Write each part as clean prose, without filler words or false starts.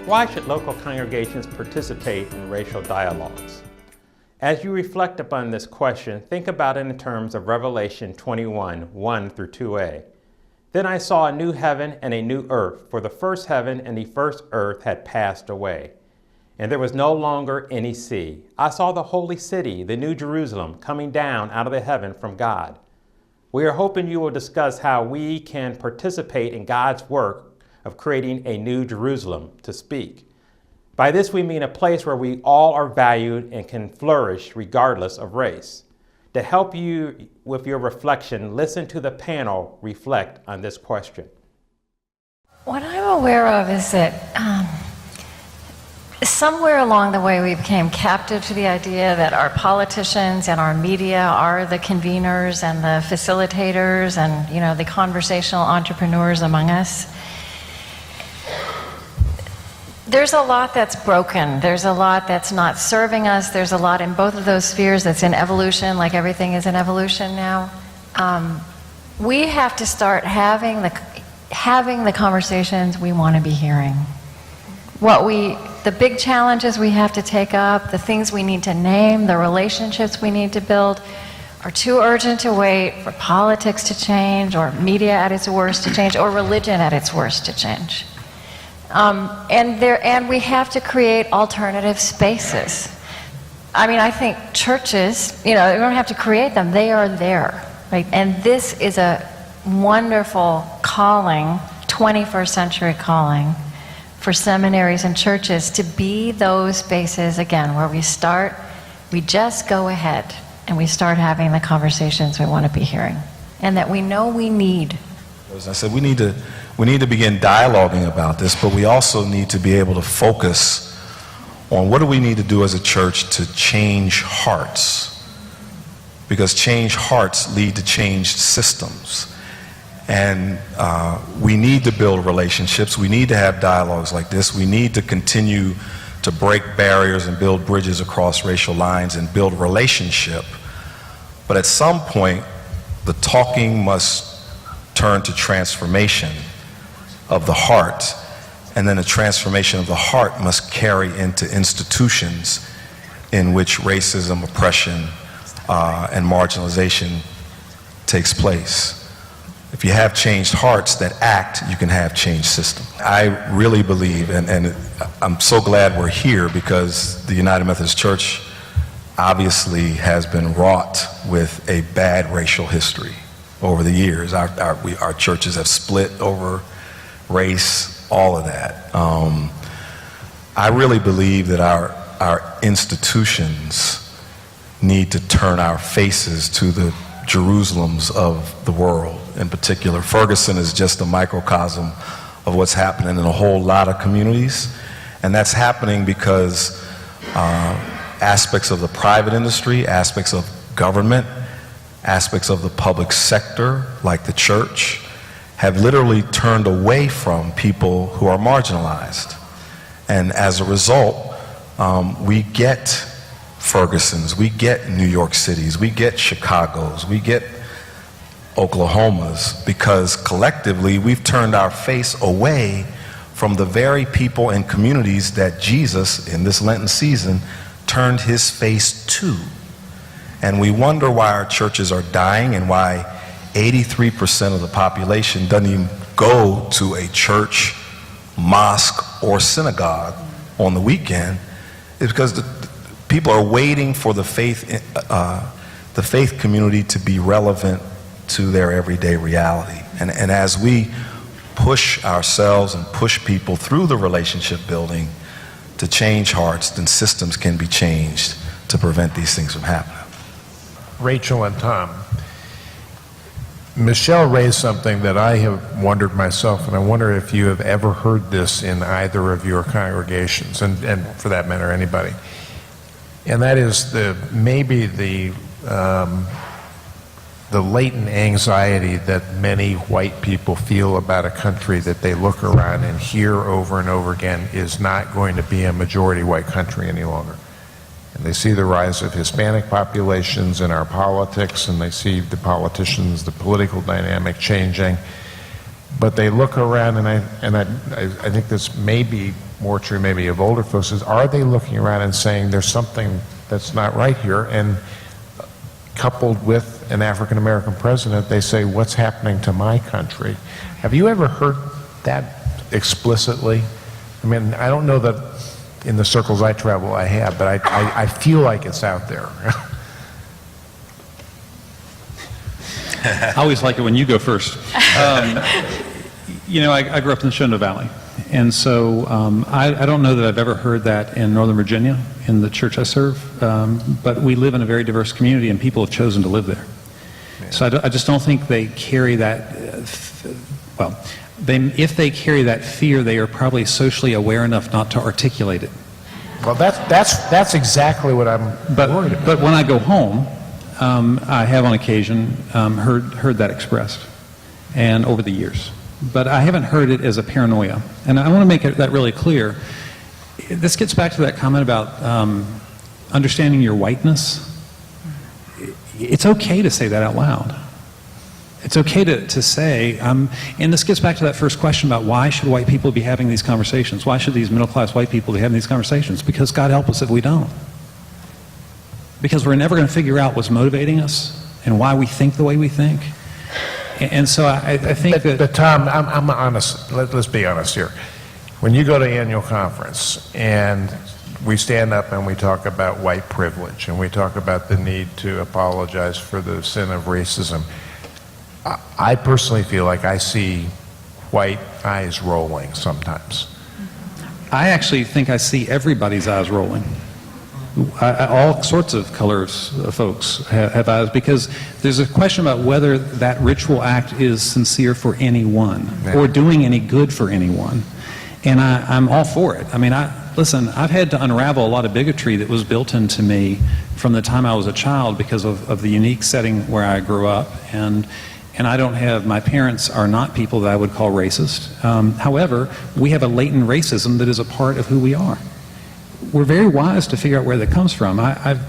Why should local congregations participate in racial dialogues? As you reflect upon this question, think about it in terms of Revelation 21, 1 through 2a. Then I saw a new heaven and a new earth, for the first heaven and the first earth had passed away, and there was no longer any sea. I saw the holy city, the new Jerusalem, coming down out of the heaven from God. We are hoping you will discuss how we can participate in God's work of creating a new Jerusalem, to speak. By this we mean a place where we all are valued and can flourish regardless of race. To help you with your reflection, listen to the panel reflect on this question. What I'm aware of is that somewhere along the way we became captive to the idea that our politicians and our media are the conveners and the facilitators and, the conversational entrepreneurs among us. There's a lot that's broken. There's a lot that's not serving us. There's a lot in both of those spheres that's in evolution, like everything is in evolution now. We have to start having the conversations we want to be hearing. The big challenges we have to take up, the things we need to name, the relationships we need to build, are too urgent to wait for politics to change, or media at its worst to change, or religion at its worst to change. And we have to create alternative spaces. I think churches, we don't have to create them, they are there, right? And this is a wonderful calling, 21st century calling, for seminaries and churches to be those spaces, again, where we just go ahead and we start having the conversations we want to be hearing, and that we know we need. As I said, we need to begin dialoguing about this, but we also need to be able to focus on what do we need to do as a church to change hearts, because changed hearts lead to changed systems. And we need to build relationships. We need to have dialogues like this. We need to continue to break barriers and build bridges across racial lines and build relationship. But at some point, the talking must turn to transformation of the heart, and then the transformation of the heart must carry into institutions in which racism, oppression, and marginalization takes place. If you have changed hearts that act, you can have changed systems. I really believe, and I'm so glad we're here, because the United Methodist Church obviously has been wrought with a bad racial history over the years. Our churches have split over race, all of that. I really believe that our institutions need to turn our faces to the Jerusalems of the world. In particular, Ferguson is just a microcosm of what's happening in a whole lot of communities, and that's happening because aspects of the private industry, aspects of government, aspects of the public sector, like the church, have literally turned away from people who are marginalized. And as a result, we get Fergusons, we get New York Cities, we get Chicagos, we get Oklahomas, because collectively we've turned our face away from the very people and communities that Jesus, in this Lenten season, turned his face to. And we wonder why our churches are dying and why 83% of the population doesn't even go to a church, mosque, or synagogue on the weekend. Is because the people are waiting for the faith community to be relevant to their everyday reality. And as we push ourselves and push people through the relationship building to change hearts, then systems can be changed to prevent these things from happening. Rachel and Tom, Michelle raised something that I have wondered myself, and I wonder if you have ever heard this in either of your congregations, and for that matter, anybody. And that is maybe the latent anxiety that many white people feel about a country that they look around and hear over and over again is not going to be a majority white country any longer. And they see the rise of Hispanic populations in our politics, and they see the politicians, the political dynamic changing. But they look around, and I think this may be more true maybe of older folks, is are they looking around and saying there's something that's not right here? And coupled with an African American president, they say, what's happening to my country? Have you ever heard that explicitly? I mean, I don't know that in the circles I travel I have, but I feel like it's out there. I always like it when you go first. You know, I grew up in the Shenandoah Valley, and so I don't know that I've ever heard that in Northern Virginia, in the church I serve, but we live in a very diverse community, and people have chosen to live there. So I just don't think they carry that, if they carry that fear, they are probably socially aware enough not to articulate it. Well, that's exactly what I'm worried about. But when I go home, I have on occasion heard that expressed, and over the years. But I haven't heard it as a paranoia. And I want to make that really clear. This gets back to that comment about understanding your whiteness. It's okay to say that out loud. It's okay to say, and this gets back to that first question about why should white people be having these conversations? Why should these middle-class white people be having these conversations? Because God help us if we don't. Because we're never going to figure out what's motivating us and why we think the way we think. And so I think that... But Tom, I'm honest. Let's be honest here. When you go to annual conference and we stand up and we talk about white privilege and we talk about the need to apologize for the sin of racism, I personally feel like I see white eyes rolling sometimes. I actually think I see everybody's eyes rolling. All sorts of colors of folks have eyes, because there's a question about whether that ritual act is sincere for anyone or doing any good for anyone. And I'm all for it. I mean, listen, I've had to unravel a lot of bigotry that was built into me from the time I was a child because of the unique setting where I grew up. And I don't have, my parents are not people that I would call racist. However, we have a latent racism that is a part of who we are. We're very wise to figure out where that comes from. I've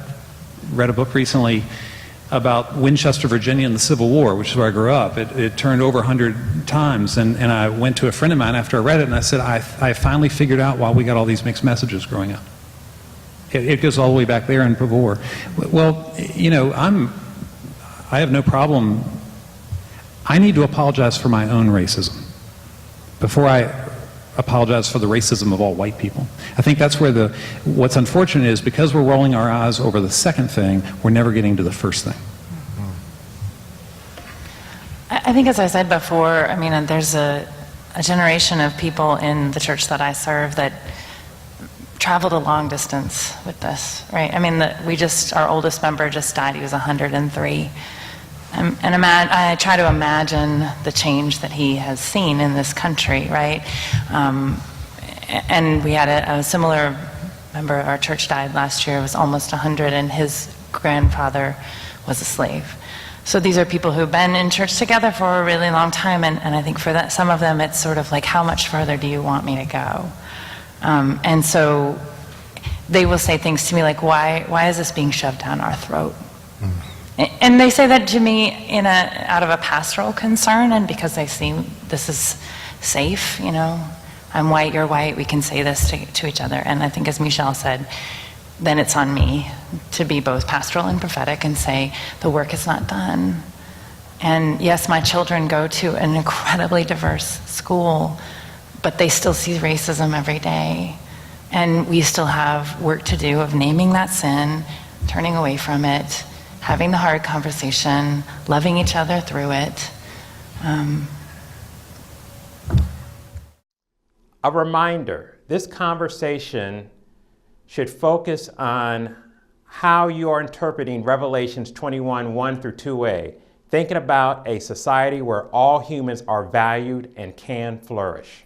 read a book recently about Winchester, Virginia and the Civil War, which is where I grew up. It turned over 100 times, and I went to a friend of mine after I read it, and I said, I finally figured out why we got all these mixed messages growing up. It goes all the way back there in Pavor. Well, you know, I have no problem. I need to apologize for my own racism before I apologize for the racism of all white people. I think that's where what's unfortunate is, because we're rolling our eyes over the second thing, we're never getting to the first thing. I think, as I said before, I mean, there's a generation of people in the church that I serve that traveled a long distance with this, right? I mean, our oldest member just died. He was 103. And I try to imagine the change that he has seen in this country, right? And we had a similar member of our church died last year. It was almost 100, and his grandfather was a slave. So these are people who've been in church together for a really long time, and I think for some of them it's sort of like, how much further do you want me to go? And so they will say things to me like, why is this being shoved down our throat? And they say that to me out of a pastoral concern, and because they see this is safe, you know. I'm white, you're white, we can say this to each other. And I think, as Michelle said, then it's on me to be both pastoral and prophetic and say, the work is not done. And yes, my children go to an incredibly diverse school, but they still see racism every day. And we still have work to do of naming that sin, turning away from it, having the hard conversation, loving each other through it. A reminder, this conversation should focus on how you are interpreting Revelations 21, 1 through 2a, thinking about a society where all humans are valued and can flourish.